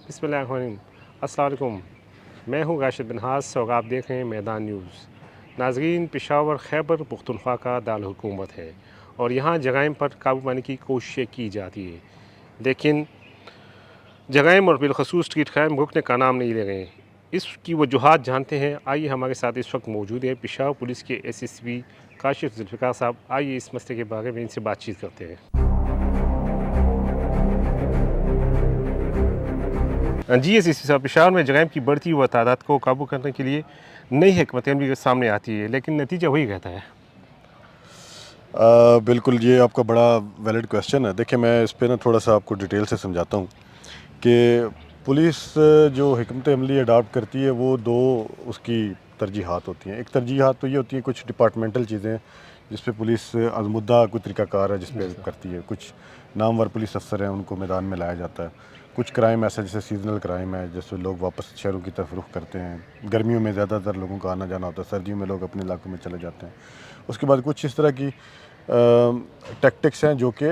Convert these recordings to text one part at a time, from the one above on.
بسم اللہ الرحمن الرحیم۔ السلام علیکم، میں ہوں راشد بن ہاس اور آپ دیکھ رہے ہیں میدان نیوز۔ ناظرین، پشاور خیبر پختونخوا کا دارالحکومت ہے اور یہاں جرائم پر قابو پانے کی کوششیں کی جاتی ہے، لیکن جرائم اور بالخصوص اسٹریٹ کرائم رکنے کا نام نہیں لے رہے ہیں۔ اس کی وجوہات جانتے ہیں۔ آئیے، ہمارے ساتھ اس وقت موجود ہے پشاور پولیس کے SSP کاشف ذوالفقار صاحب۔ آئیے اس مسئلے کے بارے میں ان سے بات چیت کرتے ہیں۔ جی SSP صاحب، پشاور میں جرائم کی بڑھتی ہوئی تعداد کو قابو کرنے کے لیے نئی حکمت عملی سامنے آتی ہے، لیکن نتیجہ وہی رہتا ہے۔ بالکل، یہ آپ کا بڑا ویلڈ کویسچن ہے۔ دیکھیں، میں اس پہ تھوڑا سا آپ کو ڈیٹیل سے سمجھاتا ہوں کہ پولیس جو حکمت عملی اڈاپٹ کرتی ہے وہ دو اس کی ترجیحات ہوتی ہیں۔ ایک ترجیحات تو یہ ہوتی ہے کچھ ڈپارٹمنٹل چیزیں جس پہ پولیس از مدعا کوئی طریقہ کار ہے جس پہ کرتی ہے، کچھ نامور پولیس افسر ہیں ان کو میدان میں لایا جاتا ہے، کچھ کرائم ایسا جیسے سیزنل کرائم ہے جس سے لوگ واپس شہروں کی طرف رخ کرتے ہیں، گرمیوں میں زیادہ تر لوگوں کا آنا جانا ہوتا ہے، سردیوں میں لوگ اپنے علاقوں میں چلے جاتے ہیں۔ اس کے بعد کچھ اس طرح کی ٹیکٹکس ہیں جو کہ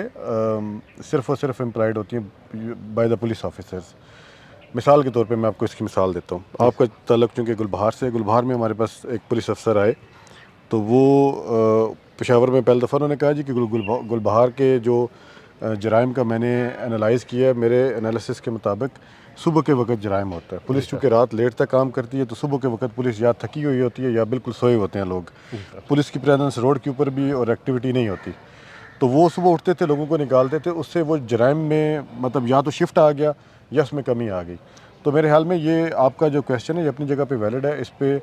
صرف اور صرف امپلائڈ ہوتی ہیں بائی دا پولیس آفیسرز۔ مثال کے طور پہ میں آپ کو اس کی مثال دیتا ہوں۔ آپ کا تعلق چونکہ گلبہار سے، گلبہار میں ہمارے پاس ایک پولیس افسر آئے تو وہ پشاور میں پہلی دفعہ انہوں نے کہا جی کہ گلبہار کے جو جرائم کا میں نے انالائز کیا، میرے انالیسس کے مطابق صبح کے وقت جرائم ہوتا ہے۔ پولیس چونکہ رات لیٹ تک کام کرتی ہے تو صبح کے وقت پولیس یا تھکی ہوئی ہوتی ہے یا بالکل سوئے ہوتے ہیں لوگ، پولیس کی پریزنس روڈ کے اوپر بھی اور ایکٹیویٹی نہیں ہوتی، تو وہ صبح اٹھتے تھے، لوگوں کو نکالتے تھے، اس سے وہ جرائم میں مطلب یا تو شفٹ آ گیا یا اس میں کمی آ گئی۔ تو میرے خیال میں یہ آپ کا جو کویسچن ہے یہ اپنی جگہ پہ ویلڈ ہے۔ اس پہ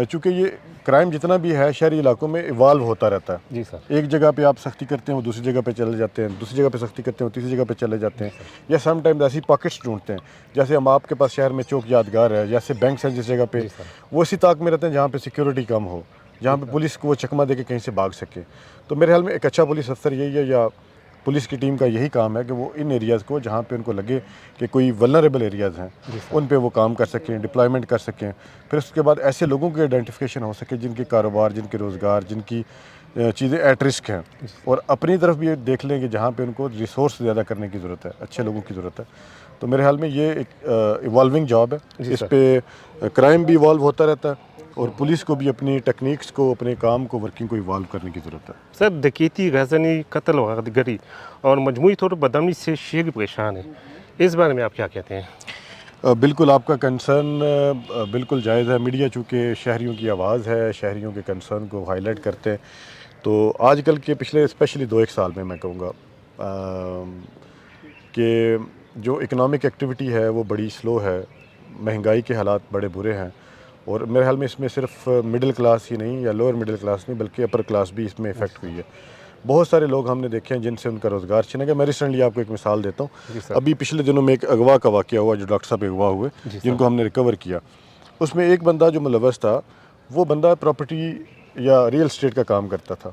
چونکہ یہ کرائم جتنا بھی ہے شہری علاقوں میں ایوالو ہوتا رہتا ہے۔ جی سر۔ ایک جگہ پہ آپ سختی کرتے ہیں وہ دوسری جگہ پہ چلے جاتے ہیں، دوسری جگہ پہ سختی کرتے ہیں وہ تیسری جگہ پہ چلے جاتے ہیں، یا سم ٹائمز ایسی پاکٹس ڈھونڈتے ہیں جیسے ہم آپ کے پاس شہر میں چوک یادگار ہے، جیسے بینکس ہیں جس جگہ پہ، وہ اسی طاق میں رہتے ہیں جہاں پہ سیکیورٹی کم ہو، جہاں پہ پولیس کو وہ چکمہ دے کے کہیں سے بھاگ سکے۔ تو میرے خیال میں ایک اچھا پولیس افسر یہی ہے، یا پولیس کی ٹیم کا یہی کام ہے کہ وہ ان ایریاز کو جہاں پہ ان کو لگے کہ کوئی ولنریبل ایریاز ہیں ان پہ وہ کام کر سکیں، ڈپلائمنٹ کر سکیں، پھر اس کے بعد ایسے لوگوں کی آئیڈینٹیفیکیشن ہو سکے جن کے کاروبار، جن کے روزگار، جن کی چیزیں ایٹ رسک ہیں، اور اپنی طرف بھی دیکھ لیں کہ جہاں پہ ان کو ریسورس زیادہ کرنے کی ضرورت ہے، اچھے لوگوں کی ضرورت ہے۔ تو میرے خیال میں یہ ایک ایوالونگ جاب ہے، اس پہ کرائم بھی ایوالو ہوتا رہتا ہے اور پولیس کو بھی اپنی ٹیکنیکس کو، اپنے کام کو، ورکنگ کو ایوالو کرنے کی ضرورت ہے۔ سر، ڈکیتی، غزنی، قتل و غارت گری اور مجموعی طور پر بدامنی سے شہری پریشان ہے، اس بارے میں آپ کیا کہتے ہیں؟ بالکل، آپ کا کنسرن بالکل جائز ہے۔ میڈیا چونکہ شہریوں کی آواز ہے، شہریوں کے کنسرن کو ہائی لائٹ کرتے ہیں، تو آج کل کے پچھلے اسپیشلی 2-1 سال میں کہوں گا کہ جو اکنامک ایکٹیویٹی ہے وہ بڑی سلو ہے، مہنگائی کے حالات بڑے برے ہیں، اور میرے خیال میں اس میں صرف مڈل کلاس ہی نہیں یا لوور مڈل کلاس نہیں بلکہ اپر کلاس بھی اس میں افیکٹ ہوئی ہے۔ بہت سارے لوگ ہم نے دیکھے ہیں جن سے ان کا روزگار چھنا گیا۔ میں ریسنٹلی آپ کو ایک مثال دیتا ہوں، ابھی پچھلے دنوں میں ایک اغوا کا واقعہ ہوا جو ڈاکٹر صاحب اغوا ہوئے جن کو ہم نے ریکور کیا۔ اس میں ایک بندہ جو ملوث تھا وہ بندہ پراپرٹی یا ریئل اسٹیٹ کا کام کرتا تھا،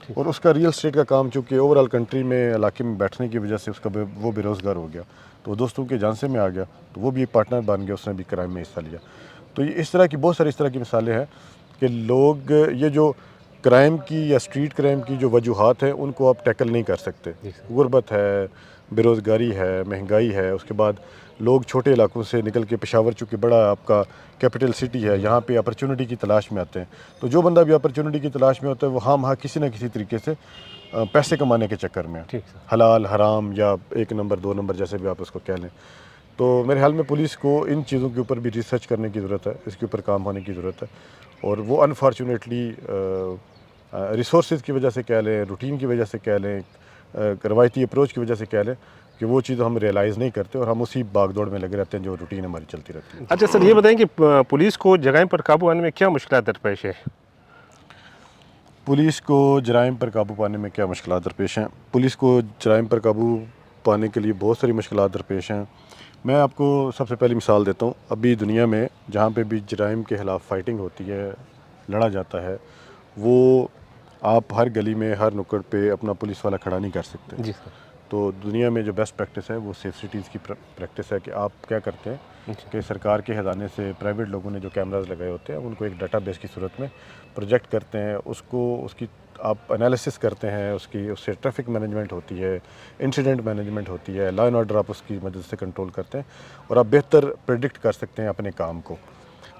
اور اس کا ریئل اسٹیٹ کا کام چونکہ اوور آل کنٹری میں علاقے میں بیٹھنے کی وجہ سے اس کا وہ بے روزگار ہو گیا، تو وہ دوستوں کے جانسے میں آ گیا، تو وہ بھی ایک پارٹنر بن گیا، اس نے بھی کرائم میں حصہ لیا۔ تو یہ اس طرح کی بہت ساری اس طرح کی مثالیں ہیں کہ لوگ یہ جو کرائم کی یا اسٹریٹ کرائم کی جو وجوہات ہیں ان کو آپ ٹیکل نہیں کر سکتے۔ غربت ہے، بے روزگاری ہے، مہنگائی ہے، اس کے بعد لوگ چھوٹے علاقوں سے نکل کے پشاور چونکہ بڑا آپ کا کیپٹل سٹی ہے، یہاں پہ اپرچونٹی کی تلاش میں آتے ہیں، تو جو بندہ بھی اپرچونٹی کی تلاش میں ہوتا ہے وہ ہاں کسی نہ کسی طریقے سے پیسے کمانے کے چکر میں، حلال حرام یا 1 نمبر 2 نمبر جیسے بھی آپ اس کو کہہ لیں۔ تو میرے خیال میں پولیس کو ان چیزوں کے اوپر بھی ریسرچ کرنے کی ضرورت ہے، اس کے اوپر کام ہونے کی ضرورت ہے، اور وہ انفارچونیٹلی ریسورسز کی وجہ سے کہہ لیں، روٹین کی وجہ سے کہہ لیں، روایتی اپروچ کی وجہ سے کہہ لیں کہ وہ چیز ہم ریئلائز نہیں کرتے اور ہم اسی باغ دوڑ میں لگے رہتے ہیں جو روٹین ہماری چلتی رہتی ہے۔ اچھا سر، یہ بتائیں کہ پولیس کو جرائم پر قابو پانے میں کیا مشکلات درپیش ہے؟ پولیس کو جرائم پر قابو پانے میں کیا مشکلات درپیش ہیں؟ پولیس کو جرائم پر قابو پانے کے لیے بہت ساری مشکلات درپیش ہیں۔ میں آپ کو سب سے پہلی مثال دیتا ہوں، ابھی دنیا میں جہاں پہ بھی جرائم کے خلاف فائٹنگ ہوتی ہے، لڑا جاتا ہے، وہ آپ ہر گلی میں، ہر نکڑ پہ اپنا پولیس والا کھڑا نہیں کر سکتے۔ جی سر۔ تو دنیا میں جو بیسٹ پریکٹس ہے وہ سیف سٹیز کی پریکٹس ہے کہ آپ کیا کرتے ہیں کہ سرکار کے خزانے سے پرائیویٹ لوگوں نے جو کیمراز لگائے ہوتے ہیں ان کو ایک ڈیٹا بیس کی صورت میں پروجیکٹ کرتے ہیں، اس کو اس کی آپ انالیسس کرتے ہیں اس سے ٹریفک مینجمنٹ ہوتی ہے، انسیڈنٹ مینجمنٹ ہوتی ہے، لا اینڈ آرڈر آپ اس کی مدد سے کنٹرول کرتے ہیں اور آپ بہتر پریڈکٹ کر سکتے ہیں اپنے کام کو.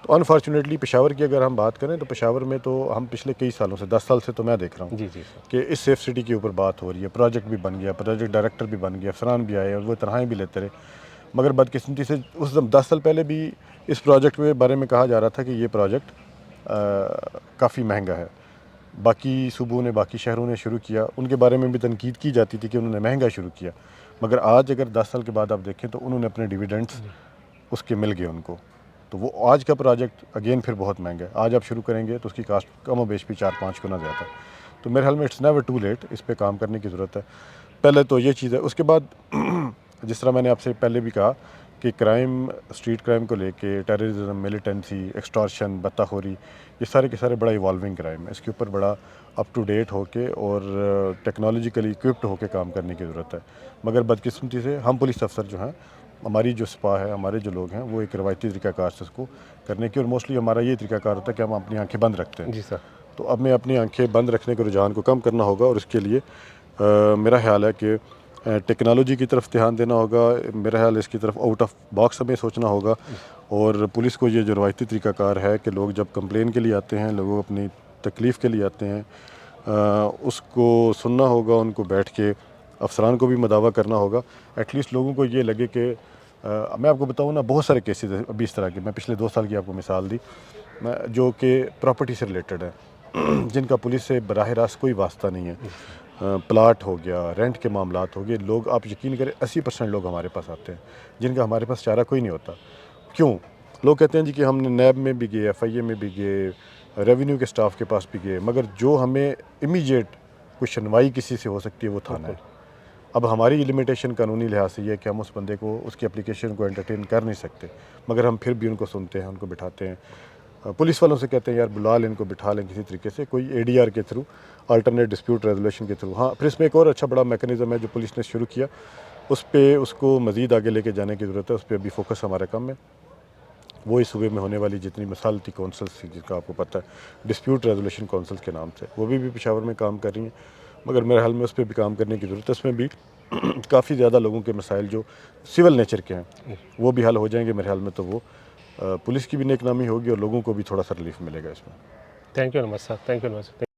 تو انفارچونیٹلی پشاور کی اگر ہم بات کریں تو پشاور میں تو ہم پچھلے کئی سالوں سے 10 سال سے تو میں دیکھ رہا ہوں جی جی سر. کہ اس سیف سٹی کے اوپر بات ہو رہی ہے. پروجیکٹ بھی بن گیا، پروجیکٹ ڈائریکٹر بھی بن گیا، افسران بھی آئے اور وہ تنخواہیں بھی لیتے رہے. مگر بدقسمتی سے اس 10 سال پہلے بھی اس پروجیکٹ کے بارے میں کہا جا رہا تھا کہ یہ پروجیکٹ کافی مہنگا ہے. باقی صوبوں نے، باقی شہروں نے شروع کیا، ان کے بارے میں بھی تنقید کی جاتی تھی کہ انہوں نے مہنگا شروع کیا. مگر آج اگر 10 سال کے بعد آپ دیکھیں تو انہوں نے اپنے ڈیویڈنڈس اس کے مل گئے ان کو. تو وہ آج کا پروجیکٹ اگین پھر بہت مہنگا ہے. آج آپ شروع کریں گے تو اس کی کاسٹ کم و بیش بھی 4-5 گنا زیادہ ہے. تو میرے خیال میں اٹس نیور ٹو لیٹ، اس پہ کام کرنے کی ضرورت ہے. پہلے تو یہ چیز ہے. اس کے بعد جس طرح میں نے آپ سے پہلے بھی کہا کہ کرائم، اسٹریٹ کرائم کو لے کے ٹیررزم، ملیٹنسی، ایکسٹارشن، بتہ خوری، یہ سارے کے سارے بڑا ایوالونگ کرائم ہے. اس کے اوپر بڑا اپ ٹو ڈیٹ ہو کے اور ٹیکنالوجیکلی اکوپڈ ہو کے کام کرنے کی ضرورت ہے. مگر بدقسمتی سے ہم پولیس افسر جو ہیں، ہماری جو سپاہ ہے، ہمارے جو لوگ ہیں، وہ ایک روایتی طریقہ کار سے اس کو کرنے کی، اور موسٹلی ہمارا یہ طریقہ کار ہوتا ہے کہ ہم اپنی آنکھیں بند رکھتے ہیں. جی سر. تو اب میں اپنی آنکھیں بند رکھنے کے رجحان کو کم کرنا ہوگا، اور اس کے لیے میرا خیال ہے کہ ٹیکنالوجی کی طرف دھیان دینا ہوگا. میرا خیال ہے اس کی طرف آؤٹ آف باکس ہمیں سوچنا ہوگا. اور پولیس کو یہ جو روایتی طریقہ کار ہے کہ لوگ جب کمپلین کے لیے آتے ہیں، لوگ اپنی تکلیف کے لیے آتے ہیں، اس کو سننا ہوگا، ان کو بیٹھ کے افسران کو بھی مداوا کرنا ہوگا. ایٹ لیسٹ لوگوں کو یہ لگے کہ میں آپ کو بتاؤں نا، بہت سارے کیسز ہیں ابھی اس طرح کے. میں پچھلے 2 سال کی آپ کو مثال دی جو کہ پراپرٹی سے ریلیٹڈ ہیں، جن کا پولیس سے براہ راست کوئی واسطہ نہیں ہے. پلاٹ ہو گیا، رینٹ کے معاملات ہو گئے. لوگ، آپ یقین کریں 80% لوگ ہمارے پاس آتے ہیں جن کا ہمارے پاس چارہ کوئی نہیں ہوتا. کیوں؟ لوگ کہتے ہیں جی کہ ہم نے نیب میں بھی گئے، ایف آئی اے میں بھی گئے، ریونیو کے سٹاف کے پاس بھی گئے، مگر جو ہمیں امیجیٹ کوئی سنوائی کسی سے ہو سکتی ہے وہ تھانہ ہے. اب ہماری لمیٹیشن قانونی لحاظ سے یہ ہے کہ ہم اس بندے کو، اس کی اپلیکیشن کو انٹرٹین کر نہیں سکتے، مگر ہم پھر بھی ان کو سنتے ہیں، ان کو بٹھاتے ہیں. پولیس والوں سے کہتے ہیں یار بلا لیں، ان کو بٹھا لیں کسی طریقے سے، کوئی اے ڈی آر کے تھرو، الٹرنیٹ ڈسپیوٹ ریزولیشن کے تھرو. ہاں، پھر اس میں ایک اور اچھا بڑا میکانزم ہے جو پولیس نے شروع کیا، اس پہ اس کو مزید آگے لے کے جانے کی ضرورت ہے. اس پہ ابھی فوکس ہمارا کم ہے. وہ اس صوبے میں ہونے والی جتنی مثالتی کونسلس تھیں، جن کا آپ کو پتہ ہے ڈسپیوٹ ریزولیشن کونسلس کے نام سے، وہ بھی پشاور میں کام کر رہی ہیں. مگر میرے حال میں اس پہ بھی کام کرنے کی ضرورت ہے. اس میں بھی کافی زیادہ لوگوں کے مسائل جو سول نیچر کے ہیں وہ بھی حل ہو جائیں گے میرے حال میں. تو وہ پولیس کی بھی نیک نامی ہوگی اور لوگوں کو بھی تھوڑا سا ریلیف ملے گا اس میں. Thank you very much sir. Thank you very much.